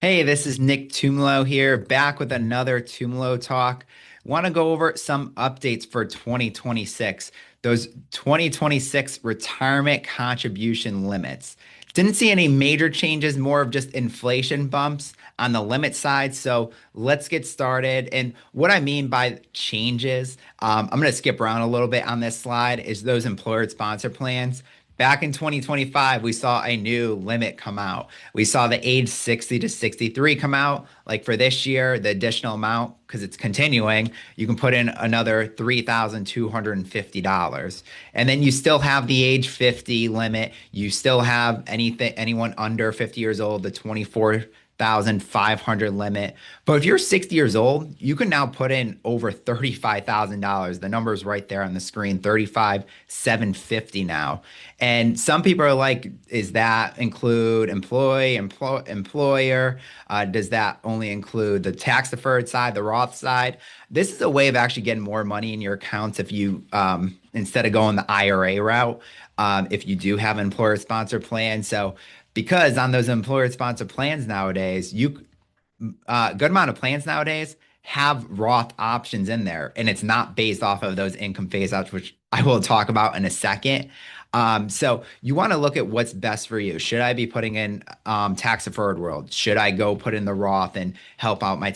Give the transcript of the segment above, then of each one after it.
Hey, this is Nick Tumolo here, back with another Tumolo talk. Want to go over some updates for 2026, those 2026 retirement contribution limits. Didn't see any major changes, more of just inflation bumps on the limit side. So let's get started. And what I mean by changes, I'm going to skip around a little bit on this slide, is those employer sponsor plans. Back in 2025, we saw a new limit come out. We saw the age 60 to 63 come out. Like for this year, the additional amount, because it's continuing, you can put in another $3,250. And then you still have the age 50 limit. You still have anyone under 50 years old, the 24,500 limit. But if you're 60 years old, you can now put in over $35,000. The number is right there on the screen, 35,750 now. And some people are like, is that include employer? Does that only include the tax deferred side, the Roth side? This is a way of actually getting more money in your accounts if you, instead of going the IRA route, if you do have an employer sponsored plan. So, because on those employer sponsored plans nowadays, good amount of plans nowadays have Roth options in there, and it's not based off of those income phase outs, which I will talk about in a second. So you want to look at what's best for you. Should I be putting in tax deferred world? Should I go put in the Roth and help out my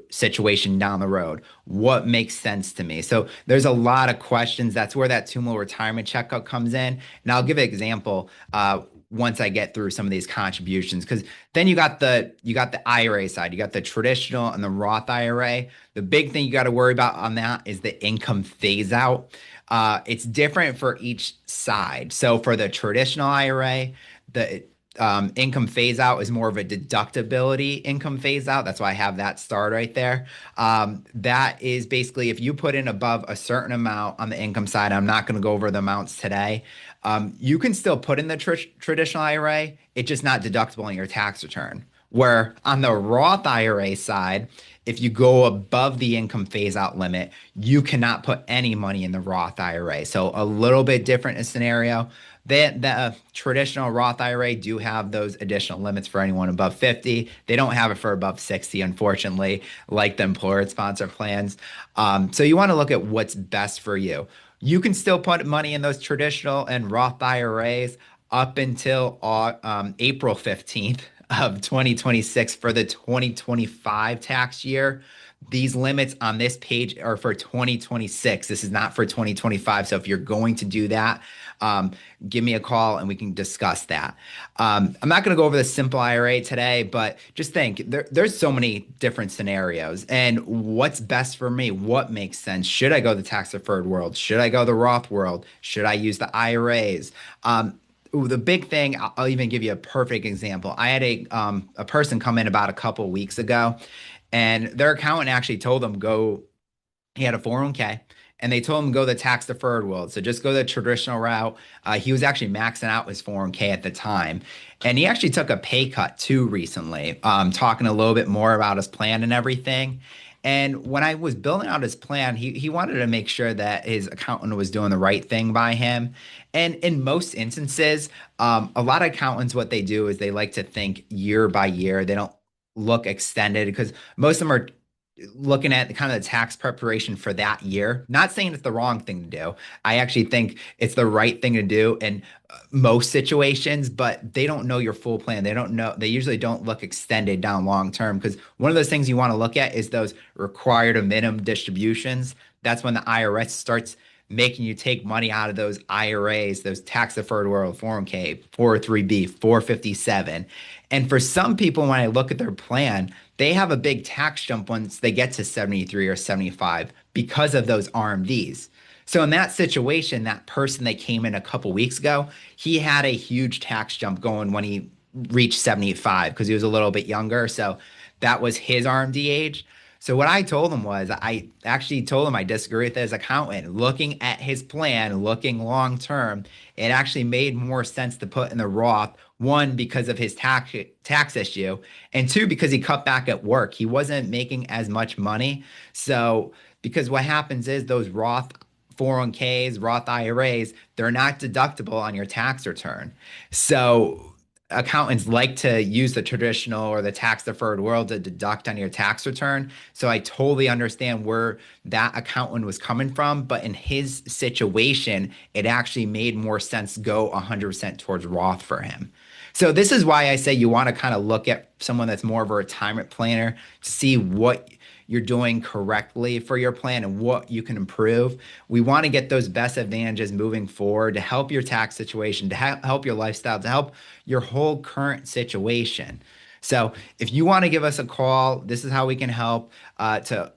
situation down the road? What makes sense to me? So there's a lot of questions. That's where that Tumolo retirement checkup comes in. And I'll give an example. Once I get through some of these contributions, because then you got the IRA side, you got the traditional and the Roth IRA. The big thing you got to worry about on that is the income phase out. It's different for each side. So for the traditional IRA, the income phase out is more of a deductibility income phase out. That's why I have that star right there. That is basically if you put in above a certain amount on the income side, I'm not going to go over the amounts today. You can still put in the traditional IRA, it's just not deductible on your tax return. Where on the Roth IRA side, if you go above the income phase out limit, you cannot put any money in the Roth IRA. So a little bit different in scenario. The traditional Roth IRA do have those additional limits for anyone above 50. They don't have it for above 60, unfortunately, like the employer sponsor plans. So you want to look at what's best for you. You can still put money in those traditional and Roth IRAs up until April 15th of 2026 for the 2025 tax year. These limits on this page are for 2026. This is not for 2025. So if you're going to do that, give me a call and we can discuss that. I'm not going to go over the simple IRA today, but just think there's so many different scenarios and what's best for me, what makes sense. Should I go the tax deferred world? Should I go the Roth world? Should I use the IRAs? The big thing, I'll even give you a perfect example. I had a person come in about a couple weeks ago, and their accountant actually told them go. He had a 401k, and they told him go the tax deferred world. So just go the traditional route. He was actually maxing out his 401k at the time, and he actually took a pay cut too recently. Talking a little bit more about his plan and everything. And when I was building out his plan, he wanted to make sure that his accountant was doing the right thing by him. And in most instances, a lot of accountants, what they do is they like to think year by year. They don't look extended because most of them are looking at kind of the tax preparation for that year. Not saying it's the wrong thing to do. I actually think it's the right thing to do in most situations, but they don't know your full plan. They don't know, they usually don't look extended down long term because one of those things you want to look at is those required or minimum distributions. That's when the IRS starts making you take money out of those IRAs, those tax deferred world, 401k, 403b, 457. And for some people, when I look at their plan, they have a big tax jump once they get to 73 or 75 because of those RMDs. So in that situation, that person that came in a couple weeks ago, he had a huge tax jump going when he reached 75 because he was a little bit younger. So that was his RMD age. So what I told him was I actually told him I disagree with his accountant. Looking at his plan, looking long term, it actually made more sense to put in the Roth. One, because of his tax issue, and two, because he cut back at work. He wasn't making as much money. So because what happens is those Roth 401ks, Roth IRAs, they're not deductible on your tax return. So accountants like to use the traditional or the tax deferred world to deduct on your tax return. So I totally understand where that accountant was coming from. But in his situation, it actually made more sense to go 100% towards Roth for him. So this is why I say you want to kind of look at someone that's more of a retirement planner to see what you're doing correctly for your plan and what you can improve. We want to get those best advantages moving forward to help your tax situation, to help your lifestyle, to help your whole current situation. So if you want to give us a call, this is how we can help to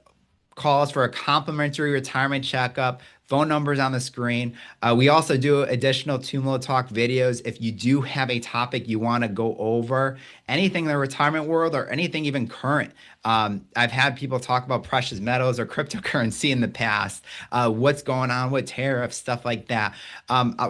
call us for a complimentary retirement checkup. Phone numbers on the screen. We also do additional Tumolo Talk videos. If you do have a topic you want to go over, anything in the retirement world or anything even current. I've had people talk about precious metals or cryptocurrency in the past, what's going on with tariffs, stuff like that.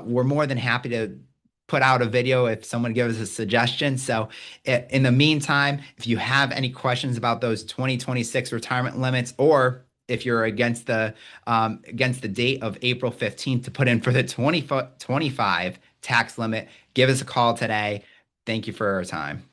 We're more than happy to put out a video if someone gives us a suggestion. So in the meantime, if you have any questions about those 2026 retirement limits, or if you're against the date of April 15th to put in for the 2025 tax limit, give us a call today. Thank you for your time.